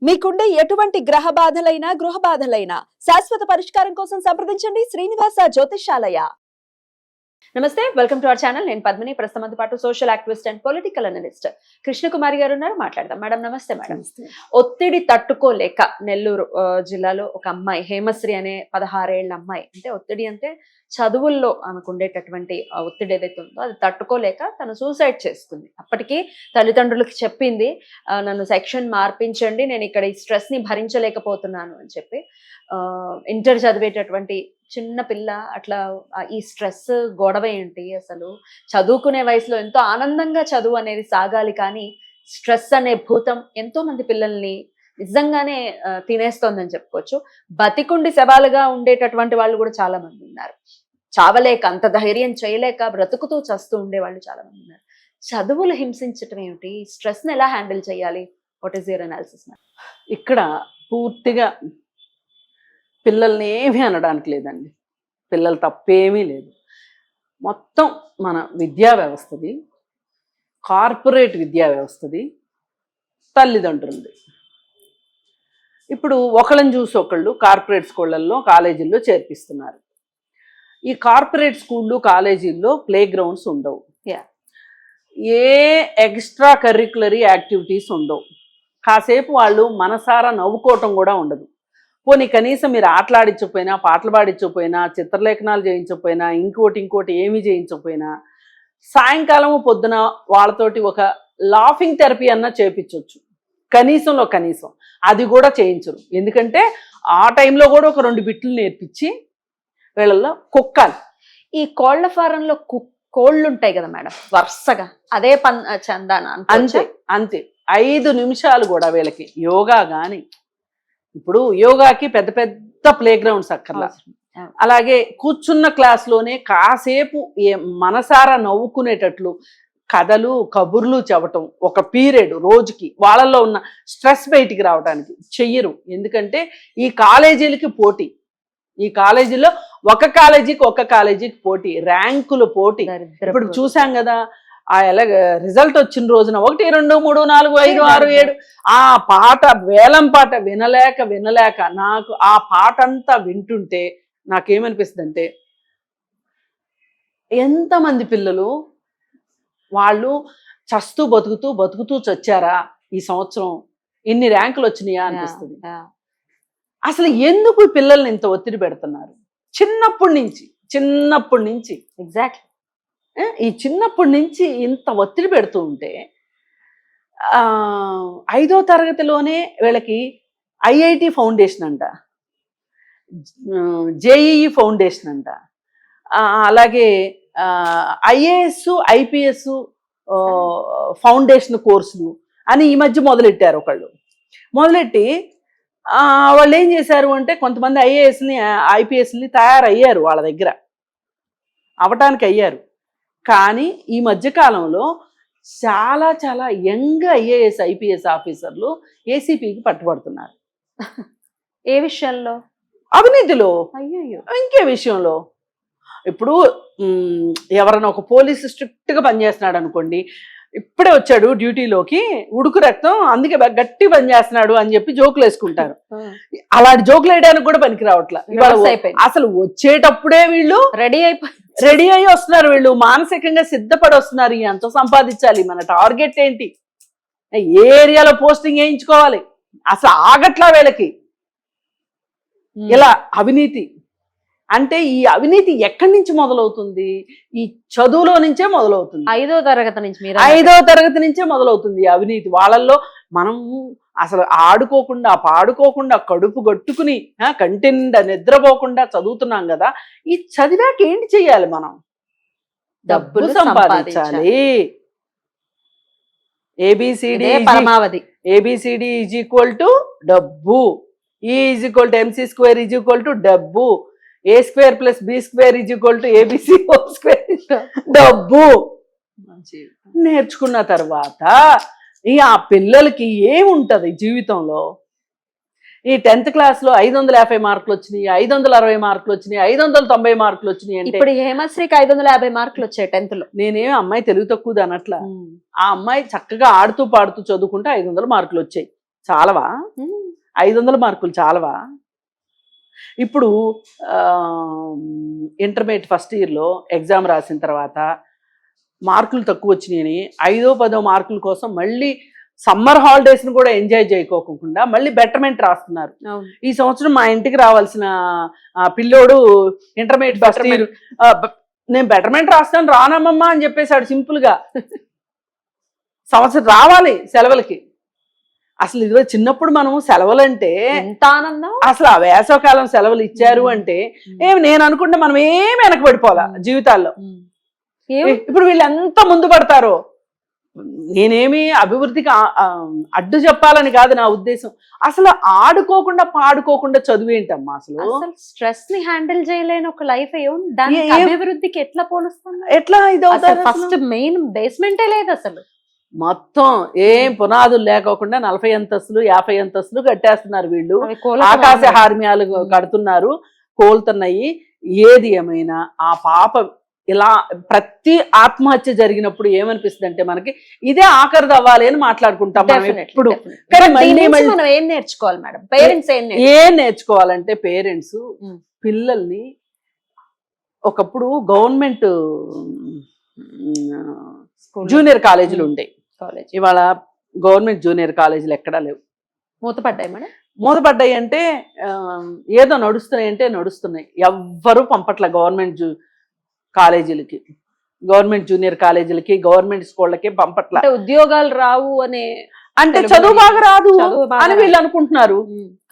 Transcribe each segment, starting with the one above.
మీకుండే ఎటువంటి గ్రహ బాధలైనా గృహ బాధలైనా శాశ్వత పరిష్కారం కోసం సంప్రదించండి శ్రీనివాస జ్యోతిషాలయ. నమస్తే, వెల్కమ్ టు అవర్ ఛానల్. నేను పద్మిని. ప్రస్తుతం పాటు social activist and political analyst Krishnakumari గారు ఉన్నారు. మాట్లాడదాం. మేడం నమస్తే. మేడం, ఒత్తిడి తట్టుకోలేక నెల్లూరు జిల్లాలో ఒక అమ్మాయి హేమశ్రీ అనే 16 ఏళ్ల అమ్మాయి, అంటే ఒత్తిడి అంటే చదువుల్లో ఆమెకు ఉండేటటువంటి ఒత్తిడి ఏదైతే ఉందో అది తట్టుకోలేక తను సూసైడ్ చేసుకుంది. అప్పటికి తల్లిదండ్రులకి చెప్పింది, నన్ను సెక్షన్ మార్పించండి, నేను ఇక్కడ ఈ స్ట్రెస్ ని భరించలేకపోతున్నాను అని చెప్పి. ఇంటర్ చదివేటటువంటి చిన్న పిల్ల అట్లా ఈ స్ట్రెస్ గొడవ ఏంటి, అసలు చదువుకునే వయసులో ఎంతో ఆనందంగా చదువు అనేది సాగాలి, కానీ స్ట్రెస్ అనే భూతం ఎంతో మంది పిల్లల్ని నిజంగానే తినేస్తోందని చెప్పుకోవచ్చు. బతికుండి శవాలుగా ఉండేటటువంటి వాళ్ళు కూడా చాలా మంది ఉన్నారు. చావలేక, అంత ధైర్యం చేయలేక బ్రతుకుతూ చస్తూ ఉండేవాళ్ళు చాలా మంది ఉన్నారు. చదువులు హింసించటం ఏమిటి, స్ట్రెస్ ని ఎలా హ్యాండిల్ చేయాలి? What is your analysis? ఇక్కడ పూర్తిగా పిల్లల్ని ఏమీ అనడానికి లేదండి. పిల్లలు తప్పేమీ లేదు. మొత్తం మన విద్యా వ్యవస్థది, కార్పొరేట్ విద్యా వ్యవస్థది, తల్లిదండ్రులది. ఇప్పుడు ఒకళ్ళని చూసి ఒకళ్ళు కార్పొరేట్ స్కూళ్ళల్లో కాలేజీల్లో చేర్పిస్తున్నారు. ఈ కార్పొరేట్ స్కూళ్ళు కాలేజీల్లో ప్లే గ్రౌండ్స్ ఉండవు, ఏ ఎక్స్ట్రా కరిక్యులరీ యాక్టివిటీస్ ఉండవు, కాసేపు వాళ్ళు మనసారా నవ్వుకోవటం కూడా ఉండదు. పోనీ కనీసం మీరు ఆటలాడించకపోయినా, పాటలు పాడించకపోయినా, చిత్రలేఖనాలు చేయించకపోయినా, ఇంకోటి ఏమీ చేయించకపోయినా, సాయంకాలము పొద్దున వాళ్ళతోటి ఒక లాఫింగ్ థెరపీ అన్నా చేయించవచ్చు. కనీసం అది కూడా చేయించరు. ఎందుకంటే ఆ టైంలో కూడా ఒక 2 బిట్లు నేర్పించి వీళ్ళల్లో కుక్కాలి. ఈ కోళ్ల ఫారంలో కోళ్ళు ఉంటాయి కదా మేడం, వరుసగా అదే చందాన అంతే 5 నిమిషాలు కూడా వీళ్ళకి యోగా కానీ, ఇప్పుడు యోగాకి పెద్ద పెద్ద ప్లే గ్రౌండ్స్ అక్కర్లా, అలాగే కూర్చున్న క్లాస్లోనే కాసేపు మనసారా నవ్వుకునేటట్లు కథలు కబుర్లు చెప్పటం, ఒక పీరియడ్ రోజుకి వాళ్ళల్లో ఉన్న స్ట్రెస్ బయటికి రావడానికి చెయ్యరు. ఎందుకంటే ఈ కాలేజీలకి పోటీ, ఈ కాలేజీలో ఒక కాలేజీకి పోటీ, ర్యాంకులు పోటీ. ఇప్పుడు చూసాం కదా, రిజల్ట్ వచ్చిన రోజున 1, 2, 3, 4, 5, 6, 7 ఆ పాట, వేలం పాట వినలేక నాకు ఆ పాట అంతా వింటుంటే నాకేమనిపిస్తుంది అంటే, ఎంతమంది పిల్లలు వాళ్ళు చస్తూ బతుకుతూ చచ్చారా ఈ సంవత్సరం, ఇన్ని ర్యాంకులు వచ్చినాయా అనిపిస్తుంది. అసలు ఎందుకు ఈ పిల్లల్ని ఇంత ఒత్తిడి పెడుతున్నారు? చిన్నప్పటి నుంచి ఎగ్జాక్ట్లీ ఈ చిన్నప్పటి నుంచి ఇంత ఒత్తిడి పెడుతూ ఉంటే 5వ తరగతిలోనే వీళ్ళకి IIT ఫౌండేషన్ అంట, JEE ఫౌండేషన్ అంట, అలాగే IAS IPS ఫౌండేషన్ కోర్సులు అని ఈ మధ్య మొదలెట్టారు. మొదలెట్టి వాళ్ళు ఏం చేశారు అంటే, కొంతమంది IASని IPSని తయారయ్యారు, వాళ్ళ దగ్గర అవటానికి అయ్యారు. కానీ ఈ మధ్యకాలంలో చాలా యంగ్ IAS IPS ఆఫీసర్లు ACPకి పట్టుబడుతున్నారు. ఏ విషయంలో? అవినీతిలో. అయ్యో, ఇంకే విషయంలో. ఇప్పుడు ఎవరైనా ఒక పోలీసు స్ట్రిక్ట్గా పనిచేస్తున్నాడు అనుకోండి, ఇప్పుడే వచ్చాడు డ్యూటీలోకి, ఉడుకు రక్తం, అందుకే గట్టి పనిచేస్తున్నాడు అని చెప్పి జోకులు వేసుకుంటారు. అలాంటి జోకులు వేయడానికి కూడా పనికి రావట్లా. అసలు వచ్చేటప్పుడే వీళ్ళు రెడీ అయ్యి వస్తున్నారు, వీళ్ళు మానసికంగా సిద్ధపడి వస్తున్నారు. ఎంతో సంపాదించాలి, మన టార్గెట్ ఏంటి, ఏ ఏరియాలో పోస్టింగ్ వేయించుకోవాలి, అసలు ఆగట్లా వీళ్ళకి. ఇలా అవినీతి అంటే, ఈ అవినీతి ఎక్కడి నుంచి మొదలవుతుంది? ఈ చదువులో నుంచే మొదలవుతుంది. 5వ తరగతి నుంచి, 5వ తరగతి నుంచే మొదలవుతుంది అవినీతి. వాళ్ళల్లో మనం అసలు ఆడుకోకుండా పాడుకోకుండా కడుపు గట్టుకుని కంటి నిండా నిద్రపోకుండా చదువుతున్నాం కదా, ఈ చదివాక ఏంటి చెయ్యాలి? మనం డబ్బులు సంపాదించాలి. ABCD పరమావధి. ABCD is equal to డబ్బు, E is equal to MC² is equal to డబ్బు, A² + B² is equal to ABC² డబ్బు. నేర్చుకున్న తర్వాత ఆ పిల్లలకి ఏముంటది జీవితంలో? ఈ 10th క్లాస్లో 550 మార్కులు వచ్చినాయి, 560 మార్కులు వచ్చినాయి, 590 మార్కులు వచ్చినాయి అంటే, ఇప్పుడు హేమశ్రీకి 550 మార్కులు వచ్చాయి 10th లో. నేనేం అమ్మాయి తెలివి తక్కువది అనట్లా. ఆ అమ్మాయి చక్కగా ఆడుతూ పాడుతూ చదువుకుంటే 500 మార్కులు వచ్చాయి. చాలవా? 500 మార్కులు చాలవా? ఇప్పుడు ఇంటర్మీడియట్ ఫస్ట్ ఇయర్లో ఎగ్జామ్ రాసిన తర్వాత మార్కులు తక్కువ వచ్చినాయని 5వ 10వ మార్కుల కోసం మళ్ళీ సమ్మర్ హాలిడేస్ని కూడా ఎంజాయ్ చేయకోకుండా మళ్ళీ బెటర్మెంట్ రాస్తున్నారు. ఈ సంవత్సరం మా ఇంటికి రావాల్సిన పిల్లోడు ఇంటర్మీడియట్ ఫస్ట్ ఇయర్ నేను బెటర్మెంట్ రాస్తాను రానమ్మమ్మా అని చెప్పేశాడు సింపుల్గా. సంవత్సరం రావాలి సెలవులకి. అసలు ఇదిగో చిన్నప్పుడు మనం సెలవులు అంటే ఎంత ఆనందం. అసలు ఆ వేసవకాలం సెలవులు ఇచ్చారు అంటే నేను అనుకుంటే మనం ఏమి వెనకబడిపోవాలా జీవితాల్లో. ఇప్పుడు వీళ్ళు ఎంత ముందు పడతారో. నేనేమి అభివృద్ధికి అడ్డు చెప్పాలని కాదు నా ఉద్దేశం. అసలు ఆడుకోకుండా పాడుకోకుండా చదువు ఏంటమ్మా? అసలు స్ట్రెస్ ని హ్యాండిల్ చేయలేని ఒక లైఫ్ అభివృద్ధికి ఎట్లా పోలుస్తుంది? ఎట్లా ఇది ఫస్ట్ మెయిన్ బేస్మెంటే లేదు అసలు. మొత్తం ఏం పునాదులు లేకోకుండా 40 అంతస్తులు 50 అంతస్తులు కట్టేస్తున్నారు వీళ్ళు. ఆకాశ హార్మ్యాలు కడుతున్నారు, కోలుతున్నాయి. ఏది ఏమైనా ఆ పాప ఇలా ప్రతి ఆత్మహత్య జరిగినప్పుడు ఏమనిపిస్తుంది అంటే మనకి ఇదే ఆఖరిది అవ్వాలి అని మాట్లాడుకుంటాం ఇప్పుడు. మనం ఏం నేర్చుకోవాలి మేడం? పేరెంట్స్ ఏం నేర్చుకోవాలంటే పేరెంట్స్ పిల్లల్ని ఒకప్పుడు గవర్నమెంట్ జూనియర్ కాలేజీలు ఉండేవి. ఇవాళ గవర్నమెంట్ జూనియర్ కాలేజీలు ఎక్కడా లేవు. మూతపడ్డాయి మేడం. మూతపడ్డాయి అంటే ఏదో నడుస్తున్నాయి అంటే నడుస్తున్నాయి. ఎవ్వరూ పంపట్ల గవర్నమెంట్ కాలేజీలకి, గవర్నమెంట్ జూనియర్ కాలేజీలకి, గవర్నమెంట్ స్కూళ్ళకి పంపట్ల. ఉద్యోగాలు రావు అనే అంటే చదువు బాగా రాదు అని వీళ్ళు అనుకుంటున్నారు.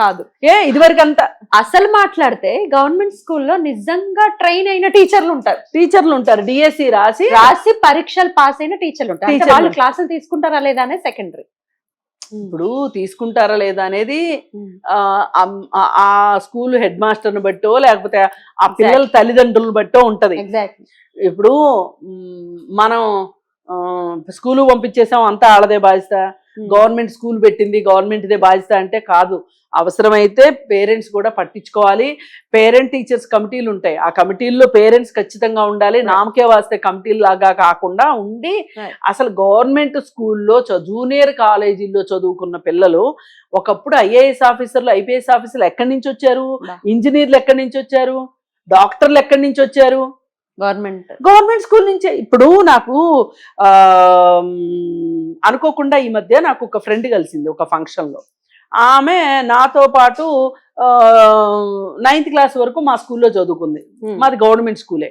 కాదు, ఇదివరకు అంతా అసలు మాట్లాడితే గవర్నమెంట్ స్కూల్లో నిజంగా ట్రైన్ అయిన టీచర్లు ఉంటారు. డిఎస్సి రాసి పరీక్షలు పాస్ అయిన టీచర్లు ఉంటారు. వాళ్ళు క్లాసులు తీసుకుంటారా లేదా అనేది సెకండరీ. ఇప్పుడు తీసుకుంటారా లేదా అనేది ఆ స్కూల్ హెడ్ మాస్టర్ని బట్టో లేకపోతే ఆ పిల్లల తల్లిదండ్రులను బట్టో ఉంటది. ఇప్పుడు మనం స్కూలు పంపించేసాం అంతా ఆడదే బాధ్యత, గవర్నమెంట్ స్కూల్ పెట్టింది గవర్నమెంట్దే బాధ్యత అంటే కాదు. అవసరమైతే పేరెంట్స్ కూడా పట్టించుకోవాలి. పేరెంట్ టీచర్స్ కమిటీలు ఉంటాయి, ఆ కమిటీల్లో పేరెంట్స్ ఖచ్చితంగా ఉండాలి. నామకే వాస్తే కమిటీలు లాగా కాకుండా ఉండి అసలు గవర్నమెంట్ స్కూల్లో జూనియర్ కాలేజీల్లో చదువుకున్న పిల్లలు ఒకప్పుడు ఐఏఎస్ ఆఫీసర్లు ఐపీఎస్ ఆఫీసర్లు ఎక్కడి నుంచి వచ్చారు? ఇంజనీర్లు ఎక్కడి నుంచి వచ్చారు? డాక్టర్లు ఎక్కడి నుంచి వచ్చారు? గవర్నమెంట్ స్కూల్ నుంచే. ఇప్పుడు నాకు అనుకోకుండా ఈ మధ్య నాకు ఒక ఫ్రెండ్ కలిసింది ఒక ఫంక్షన్ లో. ఆమె నాతో పాటు 9th క్లాస్ వరకు మా స్కూల్లో చదువుకుంది. మాది గవర్నమెంట్ స్కూలే.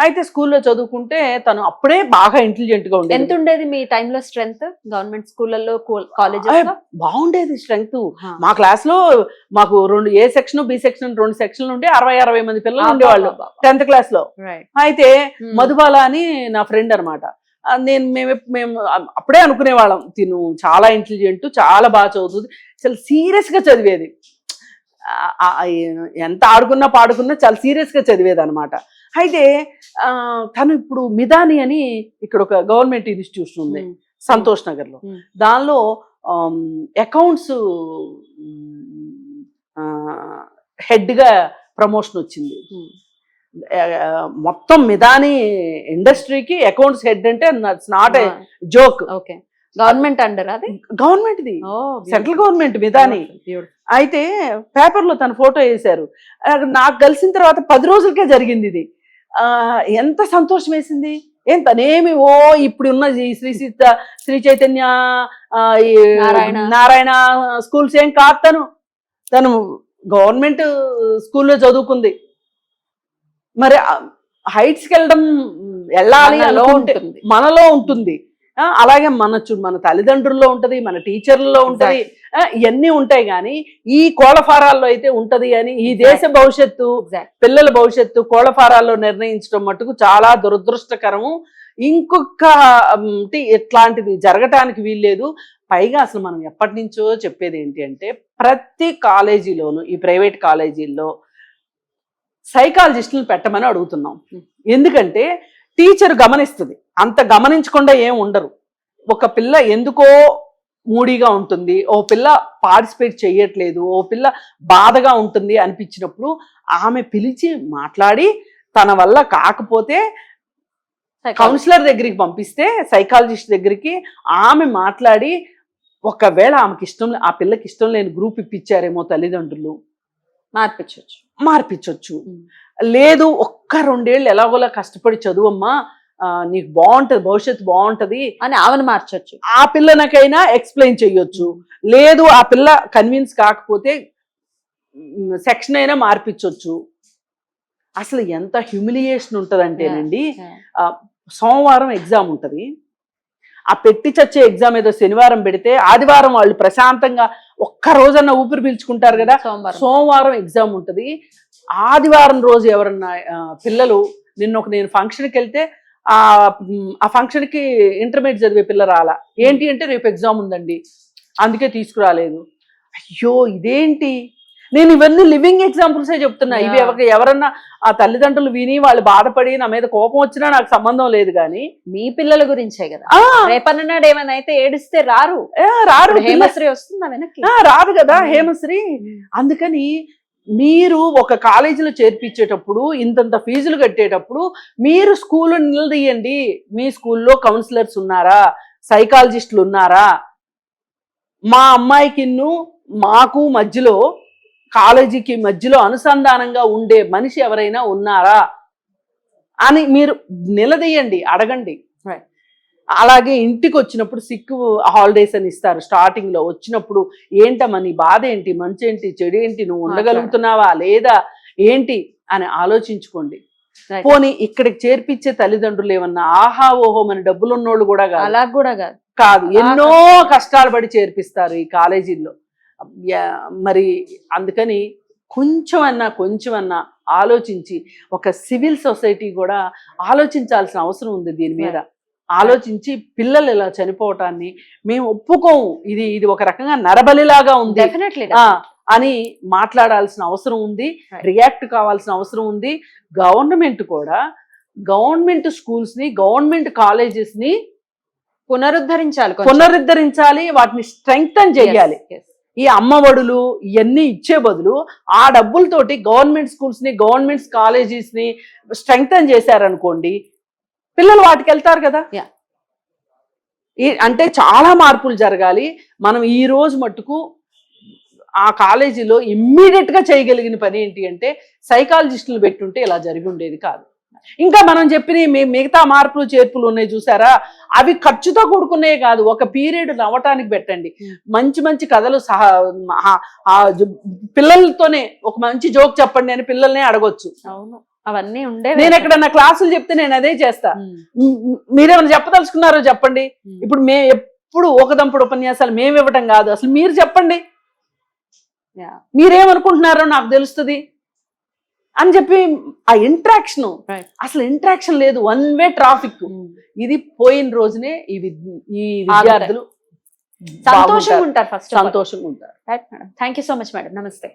అయితే స్కూల్లో చదువుకుంటే తను అప్పుడే బాగా ఇంటెలిజెంట్ గా ఉండేది. ఎంత ఉండేది మీ టైంలో స్ట్రెంగ్త్ గవర్నమెంట్ స్కూళ్ళలో కాలేజెస్? బాగుండేది స్ట్రెంగ్త్. మా క్లాస్ లో మాకు ఏ సెక్షన్ బి సెక్షన్ 2 సెక్షన్లు ఉండే 60-60 మంది పిల్లలు ఉండేవాళ్ళు 10th క్లాస్ లో. అయితే మధుబాల అని నా ఫ్రెండ్ అనమాట. మేము అప్పుడే అనుకునేవాళ్ళం తిను చాలా ఇంటెలిజెంట్, చాలా బాగా చదువుతుంది, చాలా సీరియస్ గా చదివేది. ఎంత ఆడుకున్నా పాడుకున్నా చాలా సీరియస్ గా చదివేది అనమాట. అయితే తను ఇప్పుడు మిదాని అని ఇక్కడ ఒక గవర్నమెంట్ ఇన్స్టిట్యూషన్ ఉంది సంతోష్ నగర్ లో. దానిలో అకౌంట్స్ హెడ్ గా ప్రమోషన్ వచ్చింది. మొత్తం మిదాని ఇండస్ట్రీకి అకౌంట్స్ హెడ్ అంటే not a joke. Government under అది? గవర్నమెంట్ది, సెంట్రల్ గవర్నమెంట్ మిదాని. అయితే పేపర్లో తన ఫోటో వేశారు. నాకు కలిసిన తర్వాత 10 రోజులకే జరిగింది ఇది. ఎంత సంతోషం వేసింది. ఏం తనేమి ఇప్పుడున్న శ్రీ చైతన్య నారాయణ స్కూల్స్ ఏం కాదు. తను గవర్నమెంట్ స్కూల్లో చదువుకుంది. మరి హైట్స్కి వెళ్ళాలి అనుకుంటే మనలో ఉంటుంది. అలాగే మన తల్లిదండ్రుల్లో ఉంటది, మన టీచర్లలో ఉంటది, ఇవన్నీ ఉంటాయి. కానీ ఈ కోళ్ళఫారాల్లో అయితే ఉంటది అని ఈ దేశ భవిష్యత్తు, పిల్లల భవిష్యత్తు కోళ్ళఫారాల్లో నిర్ణయించడం మటుకు చాలా దురదృష్టకరము. ఇంకొక ఇట్లాంటిది జరగటానికి వీల్లేదు. పైగా అసలు మనం ఎప్పటి నుంచో చెప్పేది ఏంటి అంటే ప్రతి కాలేజీలోనూ ఈ ప్రైవేట్ కాలేజీల్లో సైకాలజిస్టులు పెట్టమని అడుగుతున్నాం. ఎందుకంటే టీచర్ గమనిస్తుంది, అంత గమనించకుండా ఏం ఉండరు. ఒక పిల్ల ఎందుకో మూడీగా ఉంటుంది, ఓ పిల్ల పార్టిసిపేట్ చేయట్లేదు, ఓ పిల్ల బాధగా ఉంటుంది అనిపించినప్పుడు ఆమె పిలిచి మాట్లాడి తన వల్ల కాకపోతే కౌన్సిలర్ దగ్గరికి పంపిస్తే, సైకాలజిస్ట్ దగ్గరికి ఆమె మాట్లాడి ఒకవేళ ఆమెకి ఆ పిల్లకి ఇష్టం లేని గ్రూప్ ఇప్పించారేమో తల్లిదండ్రులు, మార్పించవచ్చు. లేదు ఒక్క 2 ఏళ్ళు ఎలాగోలా కష్టపడి చదువమ్మా, నీకు బాగుంటది, భవిష్యత్తు బాగుంటది అని ఆమెను మార్చొచ్చు. ఆ పిల్లనకైనా ఎక్స్ప్లెయిన్ చెయ్యొచ్చు. లేదు ఆ పిల్ల కన్విన్స్ కాకపోతే సెక్షన్ అయినా మార్పించవచ్చు. అసలు ఎంత హ్యూమిలియేషన్ ఉంటదంటేనండి, సోమవారం ఎగ్జామ్ ఉంటది, ఆ పెట్టి చచ్చే ఎగ్జామ్ ఏదో శనివారం పెడితే ఆదివారం వాళ్ళు ప్రశాంతంగా ఒక్క రోజన్నా ఊపిరి పీల్చుకుంటారు కదా. సోమవారం ఎగ్జామ్ ఉంటది, ఆదివారం రోజు ఎవరన్నా పిల్లలు, నేను ఫంక్షన్కి వెళ్తే ఆ ఫంక్షన్కి ఇంటర్మీడియట్ చదివే పిల్ల రాలా. ఏంటి అంటే రేపు ఎగ్జామ్ ఉందండి అందుకే తీసుకురాలేదు. అయ్యో ఇదేంటి, నేను ఇవన్నీ లివింగ్ ఎగ్జాంపుల్సే చెప్తున్నా. ఇవి ఎవరన్నా ఆ తల్లిదండ్రులు విని వాళ్ళు బాధపడి నా మీద కోపం వచ్చినా నాకు సంబంధం లేదు. కానీ మీ పిల్లల గురించే కదా, రేపన్నాడు ఏమైనా అయితే ఏడిస్తే రారు. హేమశ్రీ వస్తుందా వెనక్కి? రాదు కదా హేమశ్రీ. అందుకని మీరు ఒక కాలేజీలో చేర్పించేటప్పుడు, ఇంతంత ఫీజులు కట్టేటప్పుడు మీరు స్కూల్ నిలదీయండి. మీ స్కూల్లో కౌన్సిలర్స్ ఉన్నారా, సైకాలజిస్టులు ఉన్నారా, మా అమ్మాయికి మాకు మధ్యలో, కాలేజీకి మధ్యలో అనుసంధానంగా ఉండే మనిషి ఎవరైనా ఉన్నారా అని మీరు నిలదీయండి, అడగండి. అలాగే ఇంటికి వచ్చినప్పుడు సిక్ హాలిడేస్ అని ఇస్తారు. స్టార్టింగ్ లో వచ్చినప్పుడు ఏంటమ్మా నీ బాధ ఏంటి, మంచి ఏంటి, చెడు ఏంటి, నువ్వు ఉండగలుగుతున్నావా లేదా ఏంటి అని ఆలోచించుకోండి. పోనీ ఇక్కడికి చేర్పించే తల్లిదండ్రులు ఏమన్నా ఆహా ఓహో మన డబ్బులు ఉన్నోళ్ళు కూడా కాదు, ఎన్నో కష్టాలు పడి చేర్పిస్తారు ఈ కాలేజీల్లో. మరి అందుకని కొంచెమన్నా ఆలోచించి, ఒక సివిల్ సొసైటీ కూడా ఆలోచించాల్సిన అవసరం ఉంది దీని మీద. ఆలోచించి పిల్లలు ఇలా చనిపోవటాన్ని మేము ఒప్పుకోము, ఇది ఒక రకంగా నరబలిలాగా ఉంది అని మాట్లాడాల్సిన అవసరం ఉంది, రియాక్ట్ కావాల్సిన అవసరం ఉంది. గవర్నమెంట్ కూడా గవర్నమెంట్ స్కూల్స్ ని, గవర్నమెంట్ కాలేజెస్ ని పునరుద్ధరించాలి, వాటిని స్ట్రెంగ్తన్ చేయాలి. ఈ అమ్మఒడులు ఇవన్నీ ఇచ్చే బదులు ఆ డబ్బులతోటి గవర్నమెంట్ స్కూల్స్ ని, గవర్నమెంట్ కాలేజెస్ ని స్ట్రెంగ్తన్ చేశారనుకోండి, పిల్లలు వాటికి వెళ్తారు కదా. అంటే చాలా మార్పులు జరగాలి. మనం ఈ రోజు మట్టుకు ఆ కాలేజీలో ఇమ్మీడియట్ గా చేయగలిగిన పని ఏంటి అంటే సైకాలజిస్టులు పెట్టుంటే ఇలా జరిగి ఉండేది కాదు. ఇంకా మనం చెప్పిన మిగతా మార్పులు చేర్పులు ఉన్నాయి చూసారా, అవి ఖర్చుతో కూడుకునే కాదు, ఒక పీరియడ్ నవ్వటానికి పెట్టండి. మంచి కథలు పిల్లలతోనే ఒక మంచి జోక్ చెప్పండి అని పిల్లల్నే అడగొచ్చు. అవును, అవన్నీ ఉండే. నేను ఎక్కడన్నా క్లాసులు చెప్తే నేను అదే చేస్తా. మీరేమైనా చెప్పదలుచుకున్నారో చెప్పండి. ఇప్పుడు ఎప్పుడు ఒకదంపుడు ఉపన్యాసాలు మేము ఇవ్వటం కాదు, అసలు మీరు చెప్పండి, మీరేమనుకుంటున్నారో నాకు తెలుస్తుంది అని చెప్పి ఆ ఇంట్రాక్షన్, అసలు ఇంట్రాక్షన్ లేదు, వన్ వే ట్రాఫిక్. ఇది పోయిన రోజునే ఈ విద్యార్థులు సంతోషంగా ఉంటారు. Thank you so much madam, నమస్తే.